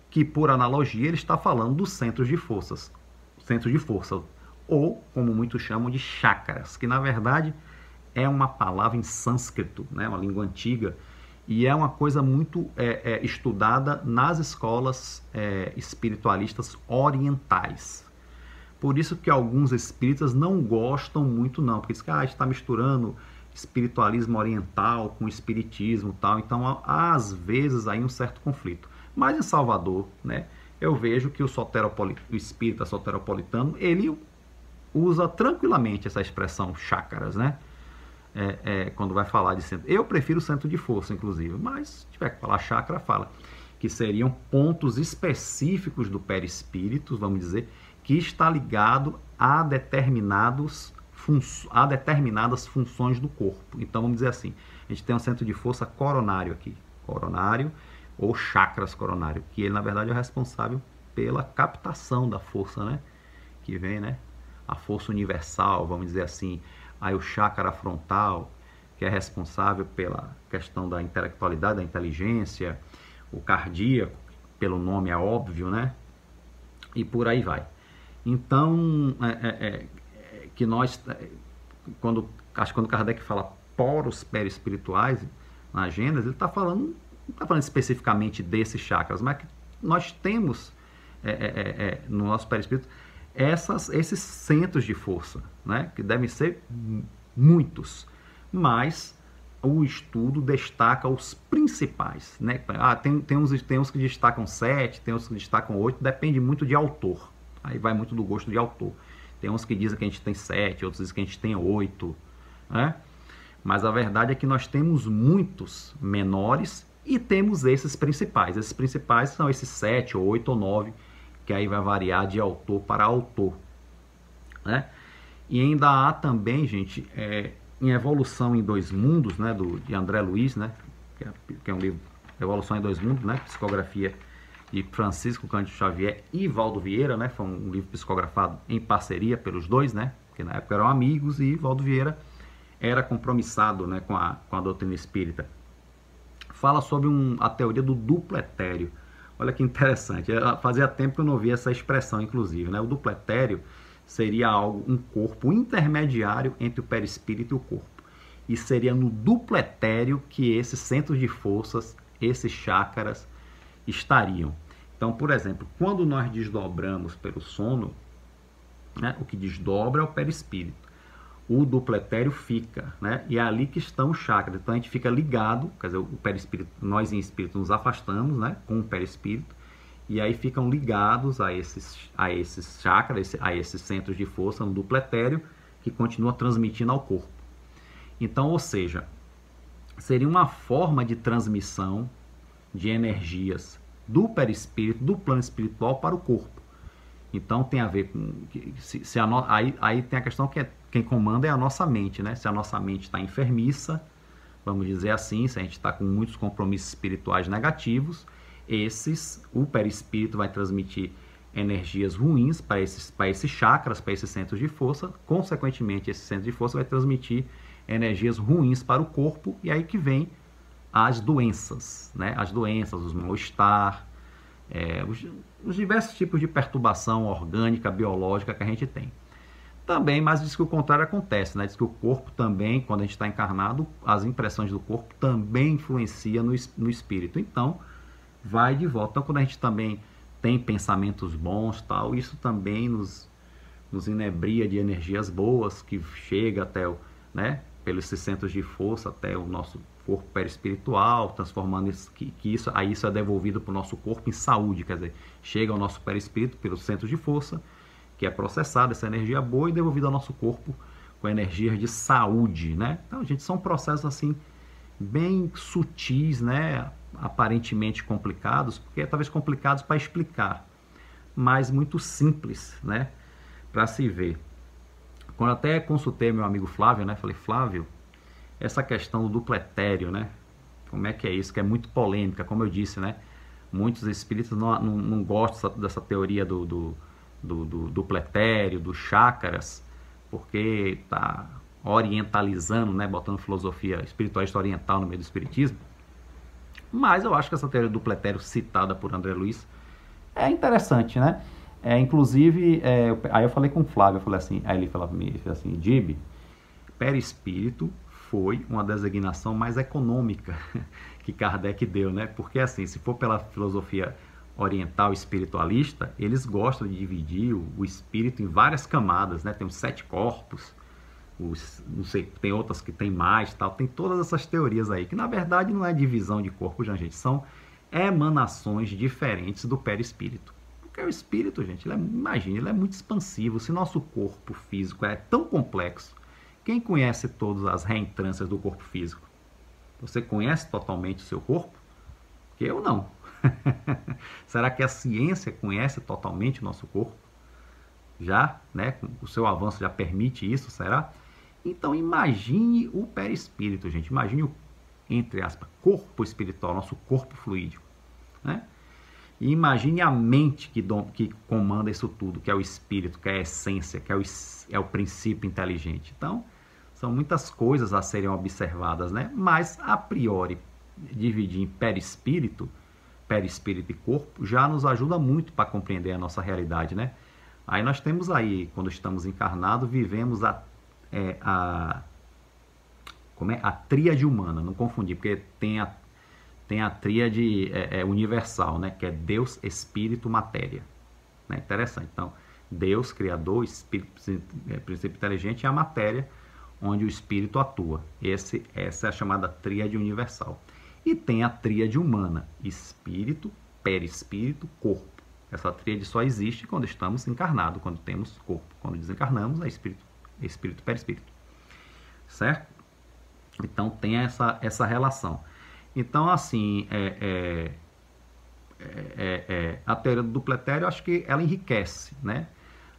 que por analogia ele está falando dos centros de força, ou como muitos chamam de chakras, que na verdade é uma palavra em sânscrito, né, uma língua antiga, e é uma coisa muito estudada nas escolas espiritualistas orientais. Por isso que alguns espíritas não gostam muito não, porque dizem que está misturando espiritualismo oriental com espiritismo e tal, então às vezes há um certo conflito. Mas em Salvador, né, eu vejo que o espírita soteropolitano, ele usa tranquilamente essa expressão chácaras, né? Quando vai falar de centro. Eu prefiro centro de força, inclusive, mas se tiver que falar chácara, fala. Que seriam pontos específicos do perispírito, vamos dizer, que está ligado a determinadas funções do corpo. Então, vamos dizer assim, a gente tem um centro de força coronário aqui. Coronário ou chakras coronário, que ele, na verdade, é o responsável pela captação da força, né? Que vem, né? A força universal, vamos dizer assim. Aí o chakra frontal, que é responsável pela questão da intelectualidade, da inteligência. O cardíaco, pelo nome é óbvio, né? E por aí vai. Então, que nós, quando Kardec fala poros perispirituais na Gênesis, ele está falando, não está falando especificamente desses chakras, mas que nós temos no nosso perispírito esses centros de força, né? Que devem ser muitos, mas o estudo destaca os principais, né? Tem uns que destacam 7, tem uns que destacam 8, depende muito de autor. Aí vai muito do gosto de autor. Tem uns que dizem que a gente tem 7, outros dizem que a gente tem 8, né? Mas a verdade é que nós temos muitos menores e temos esses principais. Esses principais são esses 7, ou 8 ou 9, que aí vai variar de autor para autor, né? E ainda há também, gente, em Evolução em Dois Mundos, né, de André Luiz, né, que é um livro, Evolução em Dois Mundos, né, psicografia de Francisco Cândido Xavier e Valdo Vieira, né, foi um livro psicografado em parceria pelos dois, né, que na época eram amigos, e Valdo Vieira era compromissado, né, com a doutrina espírita. Fala sobre a teoria do duplo etéreo. Olha que interessante, fazia tempo que eu não via essa expressão, inclusive, né, o duplo etéreo seria um corpo intermediário entre o perispírito e o corpo. E seria no duplo etéreo que esses centros de forças, esses chakras, estariam. Então, por exemplo, quando nós desdobramos pelo sono, né, o que desdobra é o perispírito. O duplo etéreo fica, né? E é ali que estão os chakras. Então a gente fica ligado, quer dizer, o perispírito, nós em espírito nos afastamos, né, com o perispírito, e aí ficam ligados a esses chakras, a esses centros de força no duplo etéreo, que continua transmitindo ao corpo. Então, ou seja, seria uma forma de transmissão de energias do perispírito, do plano espiritual para o corpo. Então tem a ver com... aí tem a questão que quem comanda é a nossa mente, né? Se a nossa mente está enfermiça, vamos dizer assim, se a gente está com muitos compromissos espirituais negativos, o perispírito vai transmitir energias ruins para esses chakras, para esses centros de força. Consequentemente, esse centro de força vai transmitir energias ruins para o corpo, e aí que vem as doenças, né? As doenças, os mal-estar, os diversos tipos de perturbação orgânica, biológica que a gente tem. Também, mas diz que o contrário acontece, né? Diz que o corpo também, quando a gente está encarnado, as impressões do corpo também influenciam no espírito. Então, vai de volta. Então, quando a gente também tem pensamentos bons, tal, isso também nos inebria de energias boas, que chega até o, né, pelos esses centros de força, até o nosso corpo perispiritual, transformando isso, aí isso é devolvido para o nosso corpo em saúde, quer dizer, chega ao nosso perispírito pelos centros de força, que é processada essa energia boa e devolvida ao nosso corpo com energias de saúde, né? Então, gente, são processos assim bem sutis, né? Aparentemente complicados, porque talvez complicados para explicar, mas muito simples, né? Para se ver. Quando até consultei meu amigo Flávio, né? Falei, Flávio, essa questão do duplo etéreo, né? Como é que é isso? Que é muito polêmica, como eu disse, né? Muitos espíritas não gostam dessa teoria do duplo etéreo, dos chakras, porque está orientalizando, né, botando filosofia espiritualista oriental no meio do espiritismo. Mas eu acho que essa teoria do duplo etéreo citada por André Luiz é interessante, né? Inclusive, aí eu falei com o Flávio, eu falei assim, aí ele falava assim, Dib, perispírito foi uma designação mais econômica que Kardec deu, né? Porque assim, se for pela filosofia oriental espiritualista, eles gostam de dividir o espírito em várias camadas, né? Tem os 7 corpos, não sei, tem outras que tem mais, tal. Tem todas essas teorias aí, que na verdade não é divisão de corpo, gente, são emanações diferentes do perispírito. Porque o espírito, gente, imagine, ele é muito expansivo. Se nosso corpo físico é tão complexo, quem conhece todas as reentrâncias do corpo físico? Você conhece totalmente o seu corpo? Porque eu não. Será que a ciência conhece totalmente o nosso corpo? Já, né? O seu avanço já permite isso, será? Então imagine o perispírito, gente. Imagine o, entre aspas, corpo espiritual, nosso corpo fluídico, né? E imagine a mente que comanda isso tudo, que é o espírito, que é a essência, que é o princípio inteligente. Então, são muitas coisas a serem observadas, né? Mas, a priori, dividir em perispírito e corpo, já nos ajuda muito para compreender a nossa realidade, né? Aí nós temos aí, quando estamos encarnados, vivemos a tríade humana, não confundir, porque tem a tríade universal, né? Que é Deus, Espírito, Matéria. Né? Interessante. Então, Deus, Criador, Espírito, princípio inteligente, e a matéria, onde o Espírito atua. Essa é a chamada tríade universal. E tem a tríade humana, Espírito, Perispírito, Corpo. Essa tríade só existe quando estamos encarnados, quando temos corpo. Quando desencarnamos, é Espírito, Perispírito. Certo? Então, tem essa relação. Então, assim, a teoria do duplo etéreo, eu acho que ela enriquece, né?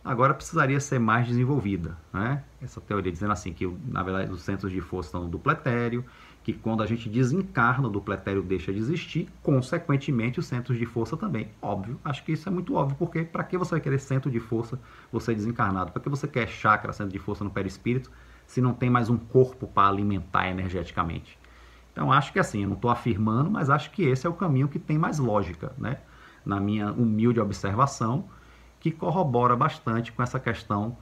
Agora precisaria ser mais desenvolvida, né? Essa teoria dizendo assim, que na verdade os centros de força estão no duplo etéreo, que quando a gente desencarna, o duplo etéreo deixa de existir, consequentemente os centros de força também. Óbvio, acho que isso é muito óbvio, porque para que você vai querer centro de força, você desencarnado? Para que você quer chakra, centro de força no perispírito, se não tem mais um corpo para alimentar energeticamente? Então, acho que assim, eu não estou afirmando, mas acho que esse é o caminho que tem mais lógica, né? Na minha humilde observação, que corrobora bastante com essa questão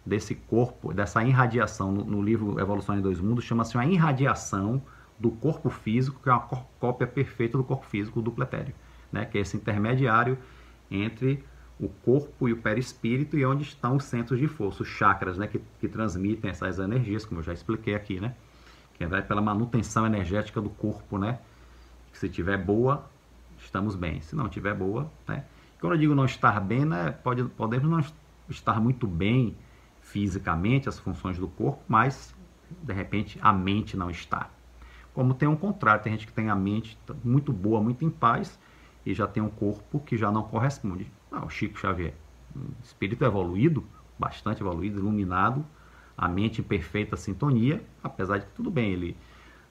desse corpo, dessa irradiação. No livro Evolução em Dois Mundos, chama-se uma irradiação do corpo físico, que é uma cópia perfeita do corpo físico, do duplo etéreo, né? Que é esse intermediário entre o corpo e o perispírito, e onde estão os centros de força, os chakras, né? Que transmitem essas energias, como eu já expliquei aqui, né? Que vai pela manutenção energética do corpo, né? Que se tiver boa, estamos bem. Se não tiver boa, né? Quando eu digo não estar bem, né? Podemos não estar muito bem fisicamente, as funções do corpo, mas, de repente, a mente não está. Como tem um contrário, tem gente que tem a mente muito boa, muito em paz, e já tem um corpo que já não corresponde. O Chico Xavier, um espírito evoluído, bastante evoluído, iluminado, a mente em perfeita sintonia, apesar de que tudo bem, ele,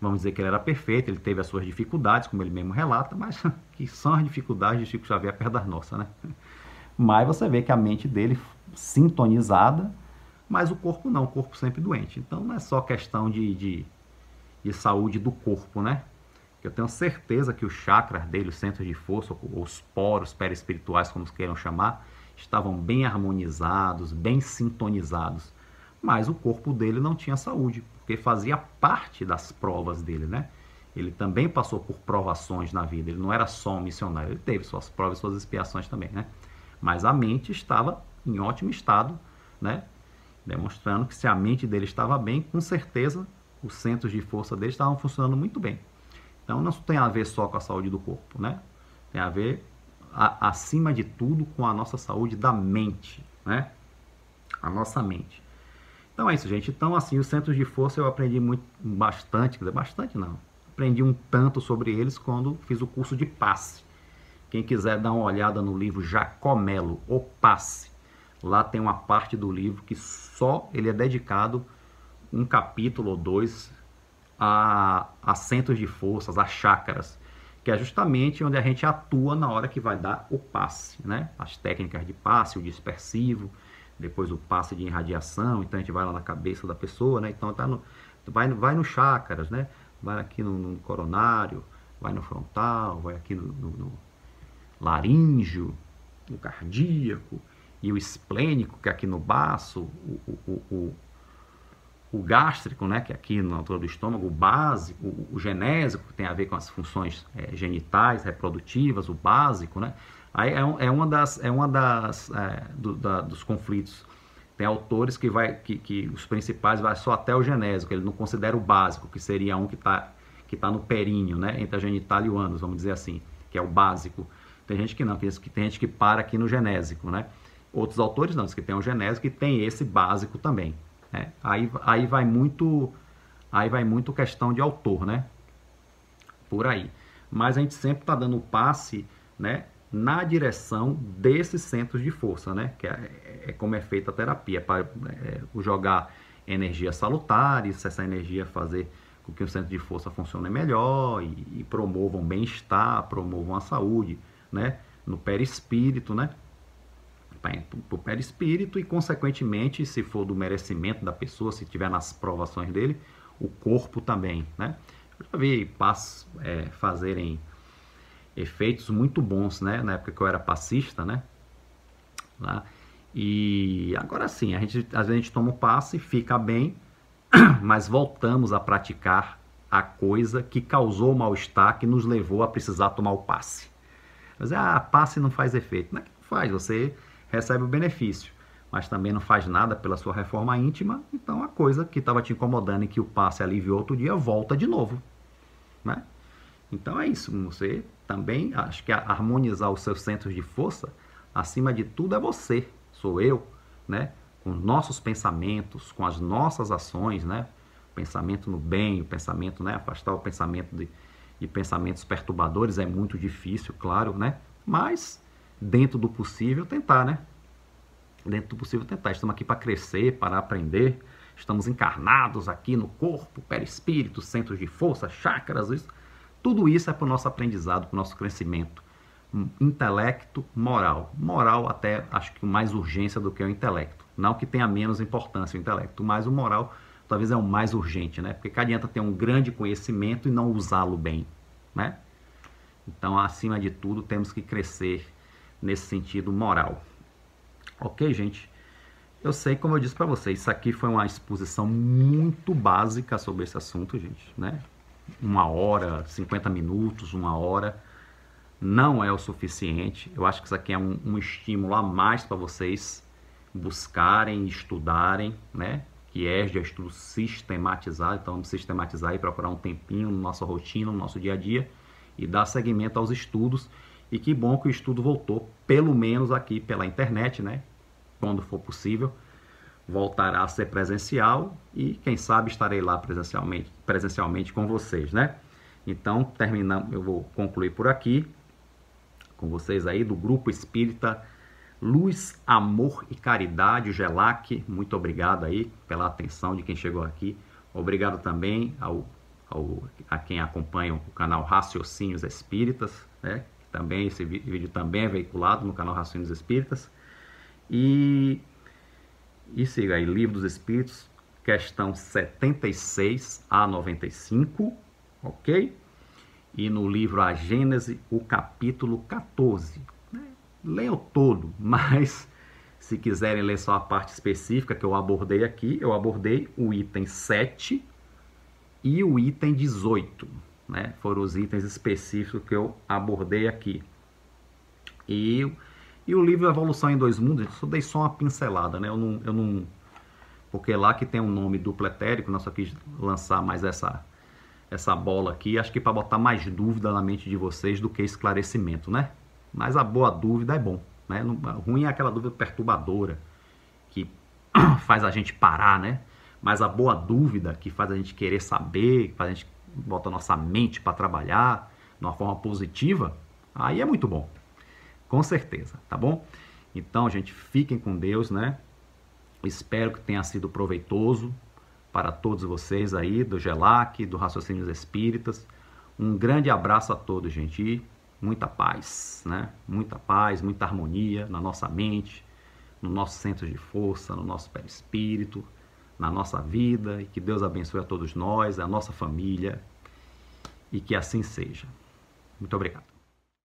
vamos dizer que ele era perfeito, ele teve as suas dificuldades, como ele mesmo relata, mas que são as dificuldades de Chico Xavier perto das nossas, né? Mas você vê que a mente dele, sintonizada, mas o corpo não, o corpo sempre doente. Então não é só questão de saúde do corpo, né? Eu tenho certeza que os chakras dele, os centros de força, os poros perispirituais, como queiram chamar, estavam bem harmonizados, bem sintonizados. Mas o corpo dele não tinha saúde, porque fazia parte das provas dele, né? Ele também passou por provações na vida, ele não era só um missionário, ele teve suas provas e suas expiações também, né? Mas a mente estava em ótimo estado, né? Demonstrando que se a mente dele estava bem, com certeza os centros de força dele estavam funcionando muito bem. Então não tem a ver só com a saúde do corpo, né? Tem a ver, acima de tudo, com a nossa saúde da mente, né? A nossa mente. Então é isso, gente. Então, assim, os centros de força eu aprendi bastante, quer dizer, bastante não. Aprendi um tanto sobre eles quando fiz o curso de passe. Quem quiser dar uma olhada no livro Jacomelo, O Passe, lá tem uma parte do livro que só ele é dedicado, um capítulo ou dois, a centros de forças, a chakras, que é justamente onde a gente atua na hora que vai dar o passe, né? As técnicas de passe, o dispersivo, depois o passe de irradiação, então a gente vai lá na cabeça da pessoa, né? Então vai no chakras, né? Vai aqui no coronário, vai no frontal, vai aqui no laríngeo, no cardíaco, e o esplênico, que é aqui no baço, o gástrico, né, que é aqui na altura do estômago, o básico, o genésico, que tem a ver com as funções genitais, reprodutivas, o básico, né? Aí dos conflitos. Tem autores que os principais vai só até o genésico, ele não considera o básico, que seria um que tá no períneo, né, entre a genital e o ânus, vamos dizer assim, que é o básico. Tem gente que não, tem gente que para aqui no genésico, né? Outros autores não, diz que tem o genésico e tem esse básico também. Aí vai muito questão de autor, né? Por aí. Mas a gente sempre está dando o passe, né, na direção desses centros de força, né? Que é como é feita a terapia, para jogar energias salutares, essa energia fazer com que o centro de força funcione melhor e promovam bem-estar, promovam a saúde, né? No perispírito, né? Para o perispírito e, consequentemente, se for do merecimento da pessoa, se tiver nas provações dele, o corpo também, né? Eu já vi fazerem efeitos muito bons, né? Na época que eu era passista, né? Lá. E agora sim, às vezes a gente toma o passe, fica bem, mas voltamos a praticar a coisa que causou o mal-estar, que nos levou a precisar tomar o passe. Mas passe não faz efeito. Não é que não faz, você recebe o benefício, mas também não faz nada pela sua reforma íntima, então a coisa que estava te incomodando e que o passe aliviou outro dia, volta de novo, né? Então é isso, você também, acho que harmonizar os seus centros de força, acima de tudo é você, sou eu, né? Com os nossos pensamentos, com as nossas ações, né? Pensamento no bem, o pensamento, né? Afastar o pensamento de pensamentos perturbadores é muito difícil, claro, né? Mas dentro do possível tentar, né? Dentro do possível tentar. Estamos aqui para crescer, para aprender. Estamos encarnados aqui no corpo, perispírito, centros de força, chakras, isso. Tudo isso é para o nosso aprendizado, para o nosso crescimento. Intelecto, moral. Moral até acho que com mais urgência do que o intelecto. Não que tenha menos importância o intelecto, mas o moral talvez é o mais urgente, né? Porque que adianta ter um grande conhecimento e não usá-lo bem, né? Então, acima de tudo, temos que crescer nesse sentido moral. Ok, gente? Eu sei, como eu disse para vocês, isso aqui foi uma exposição muito básica sobre esse assunto, gente, né? 1 hora, 50 minutos, 1 hora, não é o suficiente. Eu acho que isso aqui é um estímulo a mais para vocês buscarem, estudarem, né? Que é estudo sistematizado, então vamos sistematizar e procurar um tempinho na nossa rotina, no nosso dia a dia e dar seguimento aos estudos. E que bom que o estudo voltou, pelo menos aqui pela internet, né? Quando for possível, voltará a ser presencial e quem sabe estarei lá presencialmente com vocês, né? Então, terminamos, eu vou concluir por aqui com vocês aí do Grupo Espírita Luz, Amor e Caridade, o GELAC. Muito obrigado aí pela atenção de quem chegou aqui. Obrigado também a quem acompanha o canal Raciocínios Espíritas, né? Também esse vídeo também é veiculado no canal Raciocínios Espíritas. E E siga aí, Livro dos Espíritos, questão 76 a 95, ok? E no livro A Gênese, o capítulo 14. Leiam todo, mas se quiserem ler só a parte específica que eu abordei aqui, eu abordei o item 7 e o item 18, né? Foram os itens específicos que eu abordei aqui. E o livro Evolução em Dois Mundos, eu dei só uma pincelada, né? Eu não porque lá que tem um nome duplo etérico, nós só quis lançar mais essa bola aqui, acho que para botar mais dúvida na mente de vocês do que esclarecimento, né? Mas a boa dúvida é bom, né? Ruim é aquela dúvida perturbadora, que faz a gente parar, né? Mas a boa dúvida, que faz a gente querer saber, que faz a gente botar nossa mente para trabalhar de uma forma positiva, aí é muito bom. Com certeza, tá bom? Então, gente, fiquem com Deus, né? Espero que tenha sido proveitoso para todos vocês aí, do GELAC, do Raciocínios Espíritas. Um grande abraço a todos, gente, e muita paz, né? Muita paz, muita harmonia na nossa mente, no nosso centro de força, no nosso perispírito, na nossa vida, e que Deus abençoe a todos nós, a nossa família, e que assim seja. Muito obrigado.